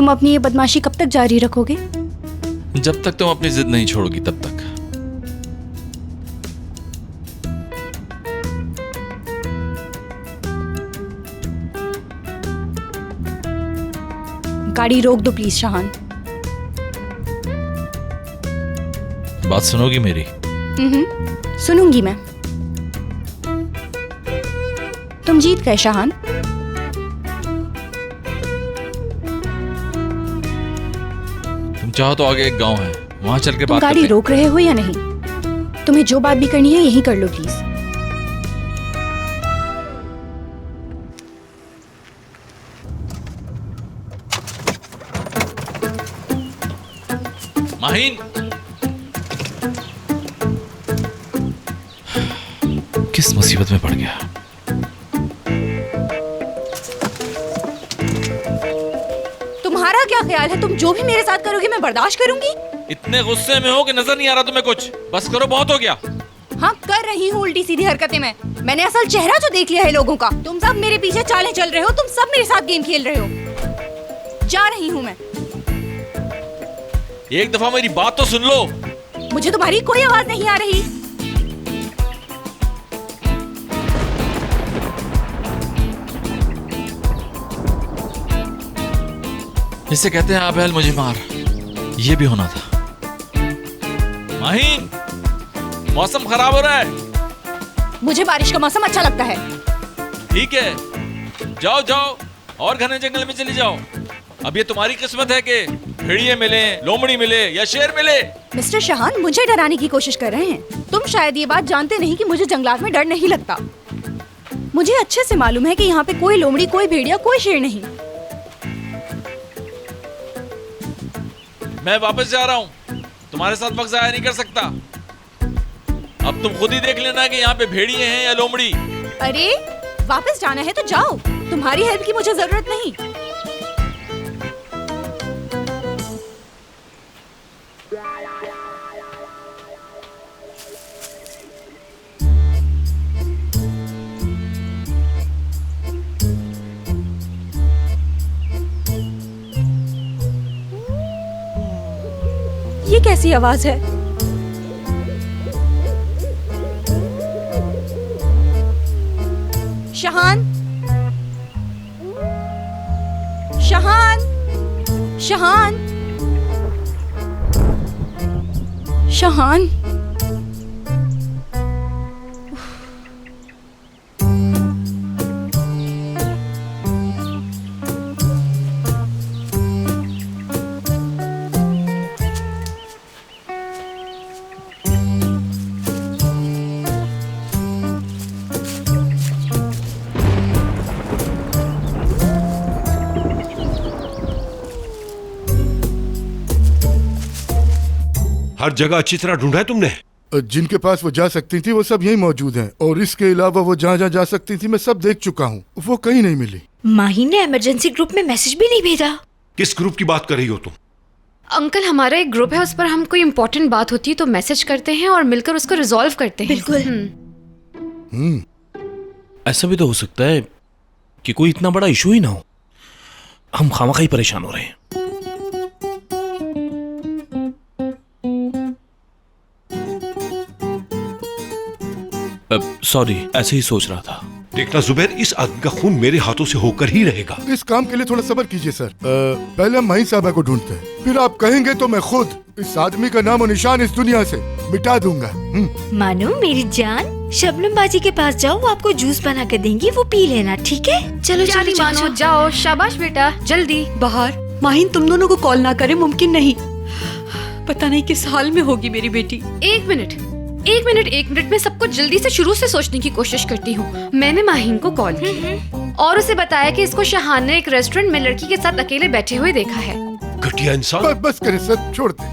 तुम अपनी ये बदमाशी कब तक जारी रखोगे? जब तक तुम अपनी जिद नहीं छोड़ोगी तब तक। गाड़ी रोक दो प्लीज शाहान। बात सुनोगी मेरी? सुनूंगी मैं। तुम जीत गए शाहान। तुम चाहो तो आगे एक गांव है, वहां चल के तुम बात गाड़ी करते हैं। रोक रहे हो या नहीं? तुम्हें जो बात भी करनी है यही कर लो प्लीज। माहीन, किस मुसीबत में पड़ गया। तुम्हारा क्या ख्याल है? तुम जो भी मेरे साथ करोगे मैं बर्दाश्त करूंगी? इतने गुस्से में हो कि नजर नहीं आ रहा तुम्हें कुछ? बस करो, बहुत हो गया। हाँ कर रही हूँ उल्टी सीधी हरकतें मैं। मैंने असल चेहरा तो देख लिया है लोगों का। तुम सब मेरे पीछे चालें चल रहे हो, तुम सब मेरे साथ गेम खेल रहे हो। जा रही हूँ मैं। एक दफा मेरी बात तो सुन लो। मुझे तुम्हारी कोई आवाज नहीं आ रही। इसे कहते हैं आबेल मुझे मार। ये भी होना था। माहीन, मौसम खराब हो रहा है। मुझे बारिश का मौसम अच्छा लगता है। ठीक है, जाओ जाओ और घने जंगल में चली जाओ। अब ये तुम्हारी किस्मत है कि भेड़िए मिले, लोमड़ी मिले या शेर मिले। मिस्टर शाहान, मुझे डराने की कोशिश कर रहे हैं। तुम शायद ये बात जानते नहीं कि मुझे जंगलात में डर नहीं लगता। मुझे अच्छे से मालूम है कि यहाँ पे कोई लोमड़ी, कोई भेड़िया, कोई शेर नहीं। मैं वापस जा रहा हूँ, तुम्हारे साथ वक्त जाया नहीं कर सकता। अब तुम खुद ही देख लेना कि यहाँ पे भेड़िए हैं या लोमड़ी। अरे वापस जाना है तो जाओ, तुम्हारी हेल्प की मुझे जरूरत नहीं। ये कैसी आवाज है? शाहान, शाहान, शाहान, शाहान। हर जगह अच्छी तरह ढूंढा है तुमने? जिनके पास वो जा सकती थी वो सब यहीं मौजूद हैं, और इसके अलावा वो जहाँ जहाँ जा सकती थी मैं सब देख चुका हूँ। वो कहीं नहीं मिली। माही ने इमरजेंसी ग्रुप में मैसेज भी नहीं भेजा। किस ग्रुप की बात कर रही हो तुम? अंकल, हमारा एक ग्रुप है, उस पर हम कोई इम्पोर्टेंट बात होती है तो मैसेज करते हैं और मिलकर उसको रिजॉल्व करते हैं। बिल्कुल। ऐसा भी तो हो सकता है कि कोई इतना बड़ा इशू ही ना हो, हम खामखा ही परेशान हो रहे हैं। सॉरी, ऐसे ही सोच रहा था। देखना जुबैर, इस आदमी का खून मेरे हाथों से होकर ही रहेगा। इस काम के लिए थोड़ा सब्र कीजिए सर। पहले हम माही साहबा को ढूंढते हैं, फिर आप कहेंगे तो मैं खुद इस आदमी का नाम और निशान इस दुनिया से मिटा दूंगा। मानो मेरी जान, शबनम बाजी के पास जाओ, वो आपको जूस बना कर देंगी, वो पी लेना, ठीक है? चलो जल्दी चलो मानो, चलो। जाओ, शाबाश बेटा, जल्दी। बाहर माहिन तुम दोनों को कॉल ना करे मुमकिन नहीं। पता नहीं किस हाल में होगी मेरी बेटी। एक मिनट में सब कुछ जल्दी से शुरू से सोचने की कोशिश करती हूँ। मैंने माहीन को कॉल की और उसे बताया कि इसको शाहान ने एक रेस्टोरेंट में लड़की के साथ अकेले बैठे हुए देखा है। घटिया इंसान। बस करें सर, छोड़ दे।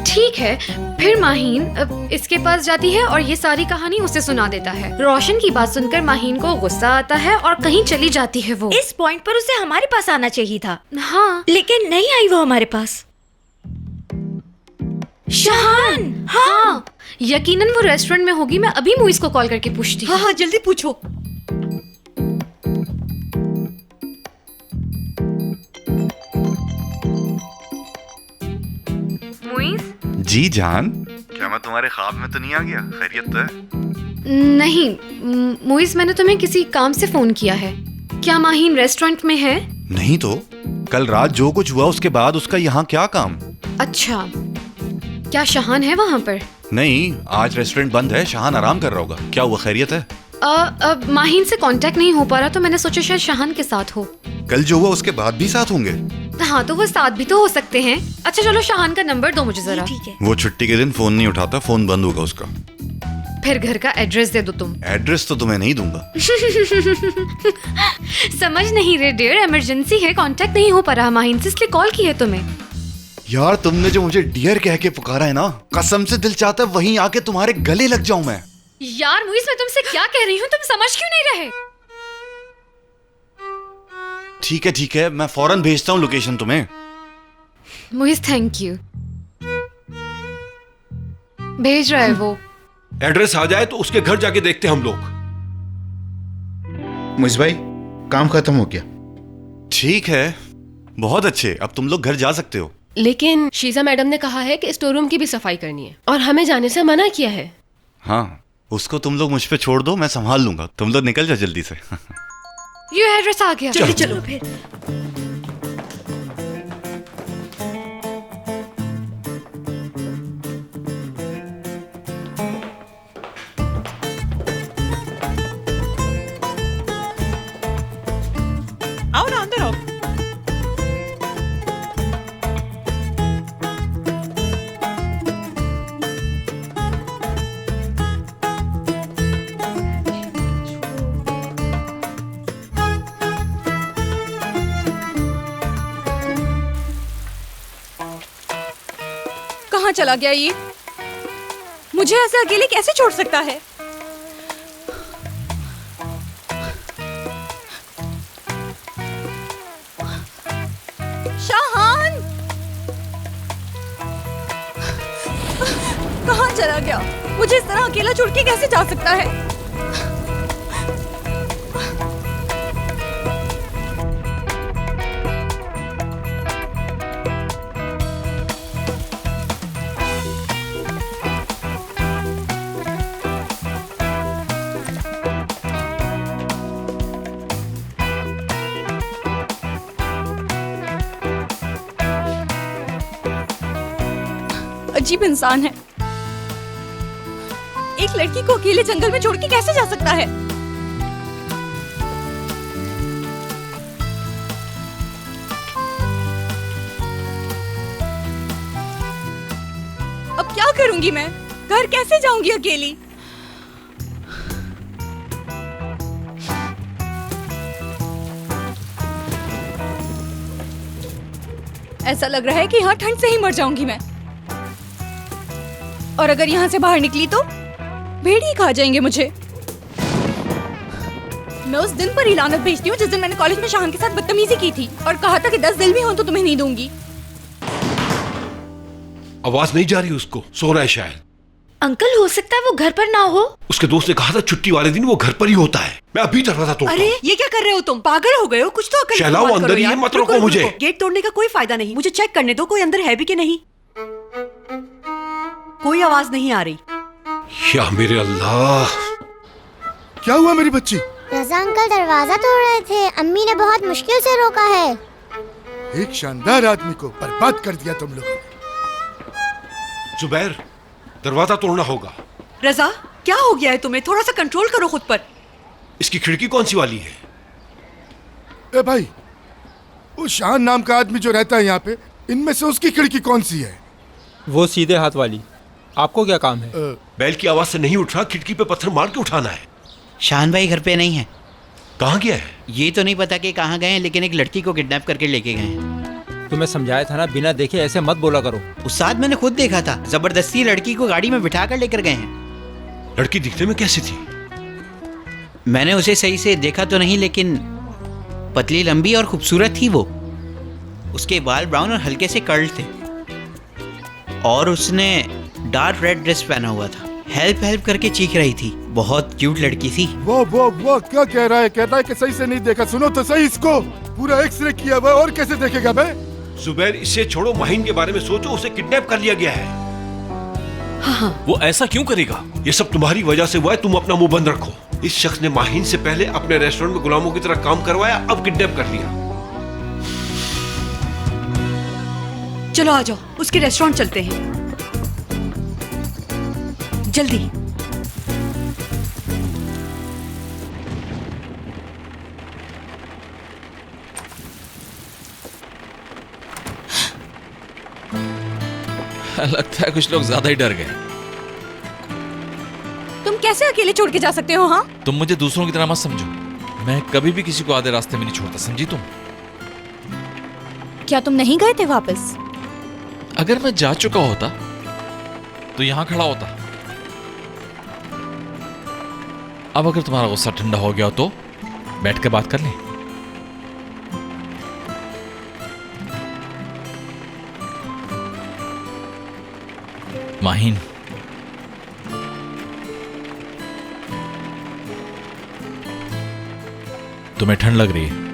ठीक है, फिर माहीन इसके पास जाती है और ये सारी कहानी उसे सुना देता है। रोशन की बात सुनकर माहीन को गुस्सा आता है और कहीं चली जाती है वो। इस पॉइंट पर उसे हमारे पास आना चाहिए था। हाँ, लेकिन नहीं आई वो हमारे पास। शाहान, हाँ, यकीनन वो रेस्टोरेंट में होगी। मैं अभी मुइस को कॉल करके पूछती हूँ। हाँ हाँ जल्दी पूछो। जी जान, क्या मैं तुम्हारे ख्वाब में तो नहीं आ गया? खैरियत तो है? नहीं मुइज, मैंने तुम्हें किसी काम से फोन किया है। क्या माहीन रेस्टोरेंट में है? नहीं तो कल रात जो कुछ हुआ उसके बाद उसका यहाँ क्या काम? अच्छा, क्या शहान है वहाँ पर? नहीं, आज रेस्टोरेंट बंद है, शहान आराम कर रहा होगा। क्या हुआ, खैरियत है? माहीन से कांटेक्ट नहीं हो पा रहा तो मैंने सोचा शायद शहान के साथ हो। कल जो हुआ उसके बाद भी साथ होंगे? हाँ तो वो साथ भी तो हो सकते हैं। अच्छा चलो शहान का नंबर दो मुझे जरा। ठीक है। वो छुट्टी के दिन फोन नहीं उठाता, फोन बंद होगा उसका। फिर घर का एड्रेस दे दो तुम। एड्रेस तो तुम्हें नहीं दूंगा। समझ नहीं रहे डियर, इमरजेंसी है, कांटेक्ट नहीं हो पा रहा माहीन से, इसलिए कॉल की है तुम्हें। यार तुमने जो मुझे डियर कह के पुकारा है ना, कसम से दिल चाहता है वहीं आके तुम्हारे गले लग जाऊं मैं। यार मुइज, मैं तुमसे क्या कह रही हूँ, तुम समझ क्यों नहीं रहे? ठीक है, मैं फौरन भेजता हूँ लोकेशन तुम्हें। मुइज थैंक यू। भेज रहा है वो। एड्रेस आ जाए तो उसके घर जाके देखते हम लोग। मुझ भाई, काम खत्म हो गया। ठीक है, बहुत अच्छे, अब तुम लोग घर जा सकते हो। लेकिन शीजा मैडम ने कहा है कि स्टोर रूम की भी सफाई करनी है और हमें जाने से मना किया है। हाँ, उसको तुम लोग मुझ पे छोड़ दो, मैं संभाल लूंगा। तुम लोग निकल जाओ जल्दी से। ये एड्रेस आ गया। चलो फिर। आओ ना, अंदर आओ। कहाँ चला गया ये? मुझे ऐसे अकेले कैसे छोड़ सकता है? शाहान! कहाँ चला गया? मुझे इस तरह अकेला छोड़ के कैसे जा सकता है? अजीब इंसान है। एक लड़की को अकेले जंगल में छोड़ के कैसे जा सकता है? अब क्या करूंगी मैं? घर कैसे जाऊंगी अकेली? ऐसा लग रहा है कि यहाँ ठंड से ही मर जाऊंगी मैं। और अगर यहाँ से बाहर निकली तो भेड़िए खा जाएंगे मुझे। मैं उस दिन पर ही लानत भेजती हूँ जिस दिन मैंने कॉलेज में शाहान के साथ बदतमीजी की थी और कहा था कि 10 दिल भी हो तो तुम्हें नहीं दूंगी। आवाज नहीं जा रही उसको, सो रहा है शायद। अंकल हो सकता है वो घर पर ना हो। उसके दोस्त ने कहा था छुट्टी वाले दिन वो घर पर ही होता है। मैं अभी दरवाजा तोड़ता हूं। अरे ये क्या कर रहे हो तुम? पागल हो गए हो? कुछ तो अकल शैला, वो अंदर ही है, मत रोको मुझे। गेट तोड़ने का कोई फायदा नहीं। मुझे चेक करने दो कोई अंदर है भी कि नहीं। कोई आवाज नहीं आ रही। या मेरे अल्लाह, क्या हुआ मेरी बच्ची? रजा अंकल दरवाजा तोड़ रहे थे, अम्मी ने बहुत मुश्किल से रोका है। एक शानदार आदमी को बर्बाद कर दिया तुम लोगों ने। जुबैर, दरवाजा तोड़ना होगा। रजा क्या हो गया है तुम्हें? थोड़ा सा कंट्रोल करो खुद पर। इसकी खिड़की कौन सी वाली है? ए भाई, वो शान नाम का आदमी जो रहता है यहाँ पे, इनमें से उसकी खिड़की कौन सी है? वो सीधे हाथ वाली। आपको क्या काम है? बैल की आवाज से नहीं उठ रहा, खिड़की पे पत्थर मार के उठाना है। शान भाई घर पे नहीं है। कहाँ गया है? ये तो नहीं पता कि कहाँ गए हैं, लेकिन एक लड़की को किडनैप करके लेके गए हैं। तुम्हें समझाया था ना, बिना देखे ऐसे मत बोला करो। उस्ताद मैंने खुद देखा था, जबरदस्ती लड़की को गाड़ी में बिठा कर लेकर गए हैं। लड़की दिखने में कैसी थी? मैंने उसे सही से देखा तो नहीं, लेकिन पतली लंबी और खूबसूरत थी वो। उसके बाल ब्राउन और हल्के से कर्ल थे और उसने डार्क रेड ड्रेस पहना हुआ था। हेल्प हेल्प करके चीख रही थी। बहुत क्यूट लड़की थी। वो क्या कह रहा है? कहता है कि सही से नहीं देखा। सुनो तो सही इसको, पूरा एक्सरे किया हुआ, और कैसे देखेगा बे? जुबैर, इससे छोड़ो, माहीन के बारे में सोचो, उसे किडनैप कर लिया गया है। हाँ। वो ऐसा क्यों करेगा? ये सब तुम्हारी वजह से हुआ है, तुम अपना मुंह बंद रखो। इस शख्स ने माहिन से पहले अपने रेस्टोरेंट में गुलामों की तरह काम करवाया, अब किडनैप कर लिया। चलो आ जाओ, उसके रेस्टोरेंट चलते हैं, जल्दी। लगता है कुछ लोग ज्यादा ही डर गए। तुम कैसे अकेले छोड़ के जा सकते हो? हाँ, तुम मुझे दूसरों की तरह मत समझो। मैं कभी भी किसी को आधे रास्ते में नहीं छोड़ता, समझी तुम? क्या तुम नहीं गए थे वापस? अगर मैं जा चुका होता तो यहां खड़ा होता। अब अगर तुम्हारा गुस्सा ठंडा हो गया तो बैठ के बात कर लें। माहिन, तुम्हें ठंड लग रही है?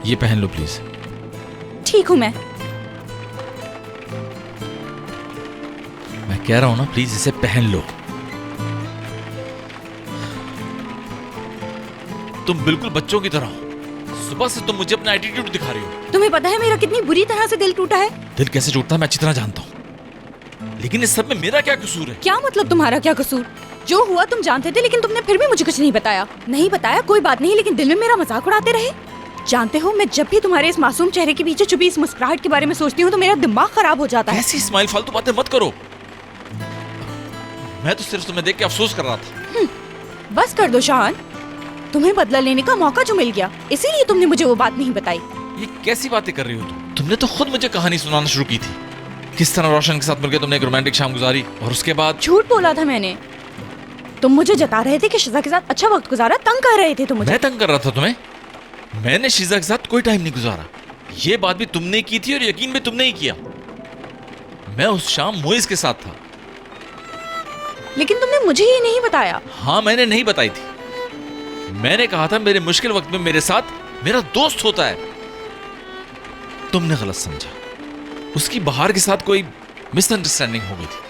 ये पहन लो प्लीज। ठीक हूं मैं कह रहा हूं ना, प्लीज इसे पहन लो। तुम बिल्कुल बच्चों की तरह हो। सुबह से तुम मुझे अपना एटीट्यूड दिखा रही हो। तुम्हें पता है मेरा कितनी बुरी तरह से दिल टूटा है? दिल कैसे टूटता है मैं अच्छी तरह जानता हूं, लेकिन इस सब में मेरा क्या कसूर है? क्या मतलब तुम्हारा क्या कसूर? जो हुआ तुम जानते थे, लेकिन तुमने फिर भी मुझे कुछ नहीं बताया। नहीं बताया कोई बात नहीं, लेकिन दिल में मेरा मजाक उड़ाते रहे। जानते हो, मैं जब भी तुम्हारे इस मासूम चेहरे के पीछे छुपी इस मुस्कुराहट के बारे में सोचती हूँ तो मेरा दिमाग खराब हो जाता है। ऐसी स्माइल फालतू बातें मत करो। मैं तो सिर्फ तुम्हें देख के अफसोस कर रहा था। बस कर दो शान, तुम्हें बदला लेने का मौका जो मिल गया, इसीलिए तुमने मुझे वो बात नहीं बताई। ये कैसी बातें कर रही हो तुम? तुमने तो खुद मुझे कहानी सुनाना शुरू की थी। किस तरह रोशन के साथ मिलकर तुमने एक रोमांटिक शाम गुजारी और उसके बाद झूठ बोला था मैंने। तुम मुझे जता रहे थे कि शिजा के साथ अच्छा वक्त गुजारा, तंग कर रहे थे तुम मुझे। मैं तंग कर रहा था तुम्हें? मैंने शिजा के साथ कोई टाइम नहीं गुजारा। ये बात भी तुमने की थी और यकीन भी तुमने ही किया। मैं उस शाम मोइज के साथ था। लेकिन तुमने मुझे ये नहीं बताया। हाँ, मैंने नहीं बताई थी। मैंने कहा था मेरे मुश्किल वक्त में मेरे साथ मेरा दोस्त होता है। तुमने गलत समझा। उसकी बाहर के साथ कोई मिसअंडरस्टैंडिंग हो गई थी।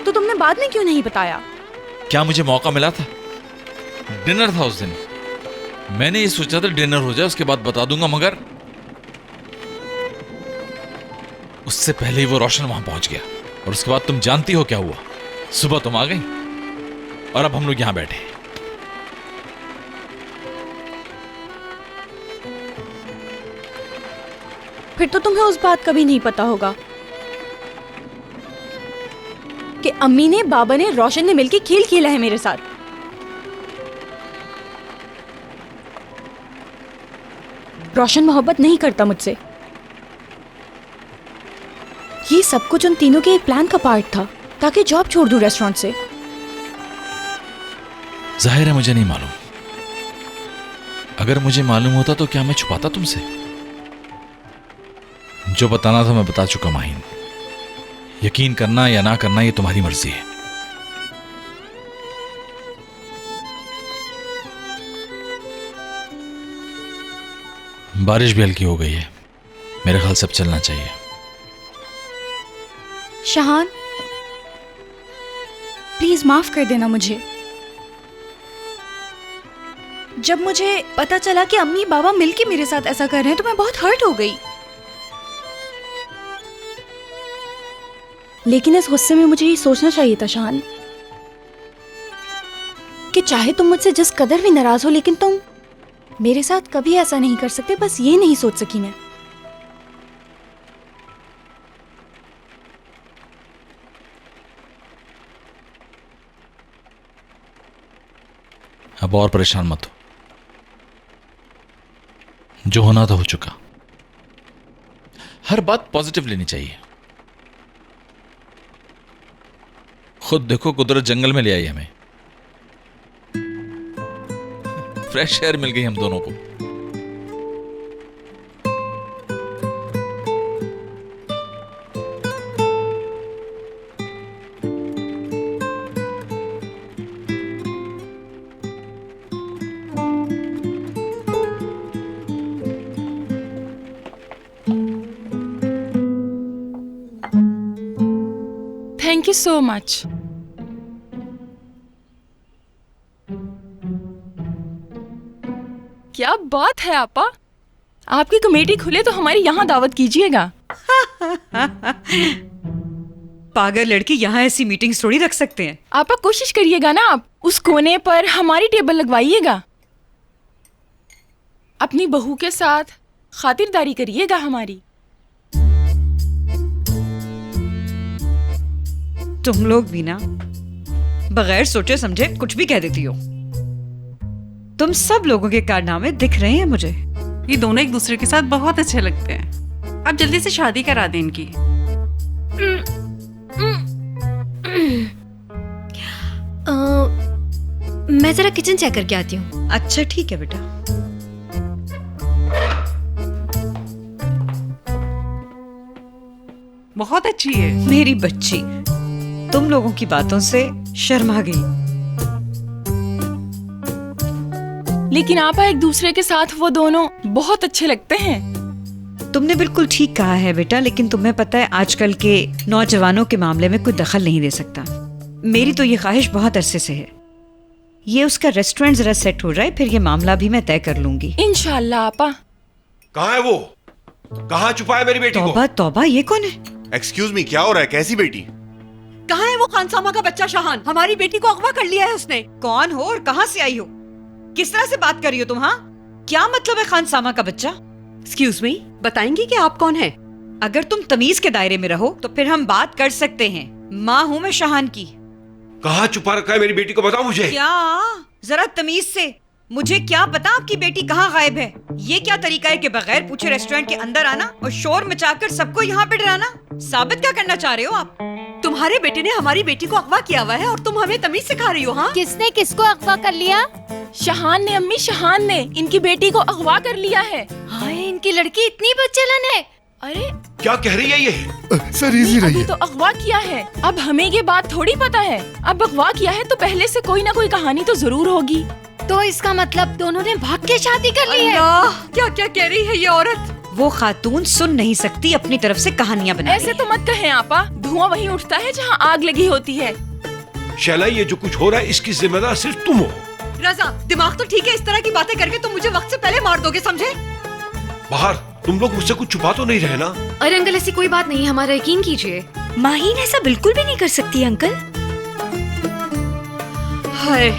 तो तुमने बाद में क्यों नहीं बताया? क्या मुझे मौका मिला था? डिनर था उस दिन। मैंने ये सोचा था डिनर हो जाए उसके बाद बता दूंगा, मगर उससे पहले ही वो रोशन वहां पहुंच गया। और उसके बाद तुम जानती हो क्या हुआ। सुबह तुम आ गई और अब हम लोग यहां बैठे। फिर तो तुम्हें उस बात का भी नहीं पता होगा कि अम्मी ने, बाबा ने, रोशन ने मिलकर खेल खेला है मेरे साथ। रोशन मोहब्बत नहीं करता मुझसे। ये सब कुछ उन तीनों के एक प्लान का पार्ट था ताकि जॉब छोड़ दूं रेस्टोरेंट से। जाहिर है मुझे नहीं मालूम। अगर मुझे मालूम होता तो क्या मैं छुपाता तुमसे? जो बताना था मैं बता चुका माहिन। यकीन करना या ना करना ये तुम्हारी मर्जी है। बारिश भी हल्की हो गई है। मेरे ख्याल से अब चलना चाहिए। शहान, प्लीज माफ कर देना मुझे। जब मुझे पता चला कि अम्मी बाबा मिलके मेरे साथ ऐसा कर रहे हैं तो मैं बहुत हर्ट हो गई। लेकिन इस गुस्से में मुझे ये सोचना चाहिए था शहान कि चाहे तुम मुझसे जिस कदर भी नाराज हो, लेकिन तुम मेरे साथ कभी ऐसा नहीं कर सकते। बस ये नहीं सोच सकी मैं। अब और परेशान मत हो। जो होना था हो चुका। हर बात पॉजिटिव लेनी चाहिए। खुद देखो, कुदरत जंगल में ले आई हमें। फ्रेश एयर मिल गई हम दोनों को। Thank you so much. क्या बात है आपा, आपकी कमेटी खुले तो हमारी यहाँ दावत कीजिएगा। पागल लड़की यहाँ ऐसी मीटिंग्स थोड़ी रख सकते हैं। आपा कोशिश करिएगा ना, आप उस कोने पर हमारी टेबल लगवाइएगा। अपनी बहू के साथ खातिरदारी करिएगा हमारी। तुम लोग भी ना बगैर सोचे समझे कुछ भी कह देती हो। तुम सब लोगों के कारनामे दिख रहे हैं मुझे। ये दोनों एक दूसरे के साथ बहुत अच्छे लगते हैं। अब जल्दी से शादी करा दें इनकी। मैं जरा किचन चेक करके आती हूँ। अच्छा ठीक है बेटा। बहुत अच्छी है मेरी बच्ची, तुम लोगों की बातों से शर्मा गई। लेकिन आपा एक दूसरे के साथ वो दोनों बहुत अच्छे लगते हैं। तुमने बिल्कुल ठीक कहा है बेटा, लेकिन तुम्हें पता है आजकल के नौजवानों के मामले में कोई दखल नहीं दे सकता। मेरी तो ये ख्वाहिश बहुत अरसे से है। ये उसका रेस्टोरेंट जरा सेट हो जाए, फिर ये मामला भी मैं तय कर लूंगी इंशाल्लाह। आपा कहाँ है वो? कहाँ छुपा है मेरी बेटी को? तौबा तौबा, ये कौन है? एक्सक्यूज मी, क्या हो रहा है? कैसी बेटी? कहाँ है वो खानसामा का बच्चा शहान? हमारी बेटी को अगवा कर लिया है उसने। कौन हो और कहाँ से आई हो? किस तरह से बात कर रही हो तुम? हाँ, क्या मतलब है खानसामा का बच्चा? एक्सक्यूज मी, बताएंगी कि आप कौन है? अगर तुम तमीज के दायरे में रहो तो फिर हम बात कर सकते हैं। माँ हूँ मैं शहान की। कहाँ छुपा रखा है मेरी बेटी को? बताओ मुझे। क्या? जरा तमीज से। मुझे क्या पता आपकी बेटी कहाँ गायब है? ये क्या तरीका है कि बगैर पूछे रेस्टोरेंट के अंदर आना और शोर मचाकर सबको यहाँ पे डराना? साबित क्या करना चाह रहे हो आप? तुम्हारे बेटे ने हमारी बेटी को अगवा किया हुआ है और तुम हमें तमीज सिखा रही हो? हाँ, किसने किसको अगवा कर लिया? शहान ने अम्मी, शहान ने इनकी बेटी को अगवा कर लिया है। हाय, इनकी लड़की इतनी बदचलन है। अरे क्या कह रही है ये? सर इजी रहिए। तो अगवा किया है, अब हमें ये बात थोड़ी पता है। अब अगवा किया है तो पहले से कोई ना कोई कहानी तो जरूर होगी। तो इसका मतलब दोनों ने भाग के शादी कर ली है। क्या क्या कह रही है ये औरत? वो खातून सुन नहीं सकती, अपनी तरफ से कहानियाँ बना ऐसे तो मत कहें आपा, धुआं वहीं उठता है जहाँ आग लगी होती है। शैला, ये जो कुछ हो रहा है इसकी जिम्मेदार सिर्फ तुम हो। रजा, दिमाग तो ठीक है, इस तरह की बातें करके तुम मुझे वक्त से पहले मार दोगे, समझे? बाहर तुम लोग मुझसे कुछ छुपा तो नहीं रहे ना? अरे अंकल, ऐसी कोई बात नहीं, हमारा यकीन कीजिए। माहीन ऐसा बिल्कुल भी नहीं कर सकती अंकल। हाय,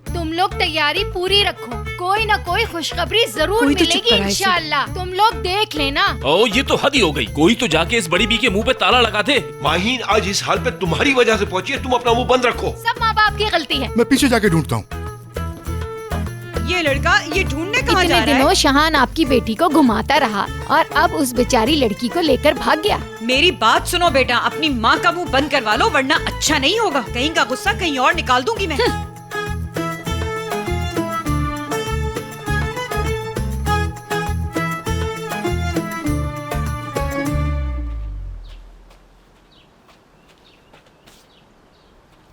तुम लोग तैयारी पूरी रखो, कोई ना कोई खुशखबरी जरूर कोई तो चुप मिलेगी करा इसे। इंशाल्लाह। तुम लोग देख लेना। ओ, ये तो हद ही हो गई। कोई तो जाके इस बड़ी बी के मुंह पे ताला लगा दे। माहीन आज इस हाल पे तुम्हारी वजह से पहुंची है, तुम अपना मुंह बंद रखो। सब माँ बाप की गलती है। मैं पीछे जाके ढूंढता हूँ। ये लड़का ये ढूंढने कहाँ जा इतने रहा दिनों है? शहान आपकी बेटी को घुमाता रहा और अब उस बेचारी लड़की को लेकर भाग गया। मेरी बात सुनो बेटा, अपनी माँ का मुंह बंद करवा लो वरना अच्छा नहीं होगा। कहीं का गुस्सा कहीं और निकाल दूंगी मैं।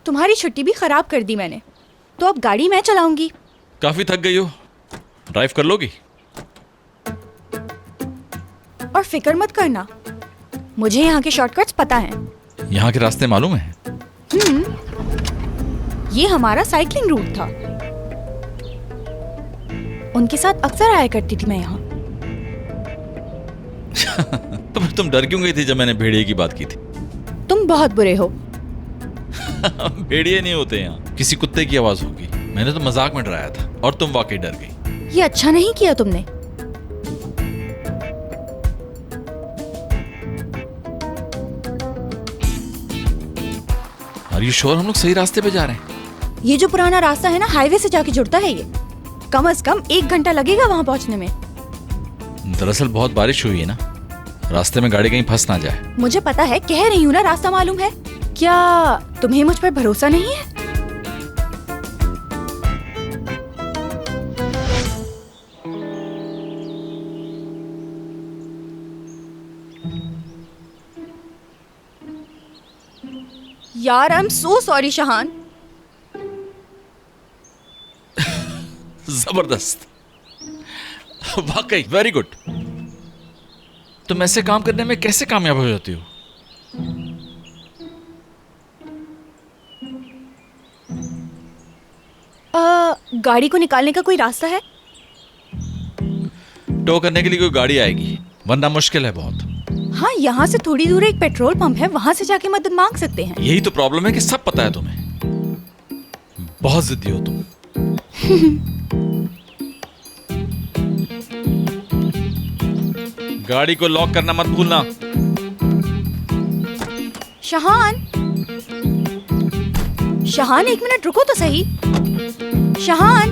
तुम्हारी छुट्टी भी खराब कर दी मैंने, तो अब गाड़ी मैं चलाऊंगी। काफी थक गई हो, ड्राइव कर लोगी? और फिक्र मत करना, मुझे यहाँ के शॉर्टकट्स पता हैं। यहाँ के रास्ते मालूम है? ये हमारा साइकिलिंग रूट था, उनके साथ अक्सर आया करती थी मैं यहाँ। तो फिर तुम डर क्यों गई थी जब मैंने भेड़िए की बात की थी? तुम बहुत बुरे हो। भेड़िए नहीं होते यहाँ, किसी कुत्ते की आवाज होगी। मैंने तो मजाक में डराया था और तुम वाकई डर गई। ये अच्छा नहीं किया तुमने। आर यू श्योर हम लोग सही रास्ते पे जा रहे हैं? ये जो पुराना रास्ता है ना, हाईवे से जाके जुड़ता है। ये कम से कम 1 घंटा लगेगा वहाँ पहुँचने में। दरअसल बहुत बारिश हुई है ना, रास्ते में गाड़ी कहीं फंस ना जाए। मुझे पता है, कह रही हूँ ना रास्ता मालूम है। क्या तुम्हें मुझ पर भरोसा नहीं है? यार, आई एम सो सॉरी शहान। जबरदस्त, वाकई वेरी गुड। तुम ऐसे काम करने में कैसे कामयाब हो जाती हो? गाड़ी को निकालने का कोई रास्ता है? टो करने के लिए कोई गाड़ी आएगी, वरना मुश्किल है बहुत। हाँ, यहाँ से थोड़ी दूर एक पेट्रोल पंप है, वहाँ से जाके मदद मांग सकते हैं। यही तो प्रॉब्लम है कि सब पता है तुम्हें। बहुत जिद्दी हो तुम। गाड़ी को लॉक करना मत भूलना। शहान, शहान 1 मिनट रुको तो सही। शहान,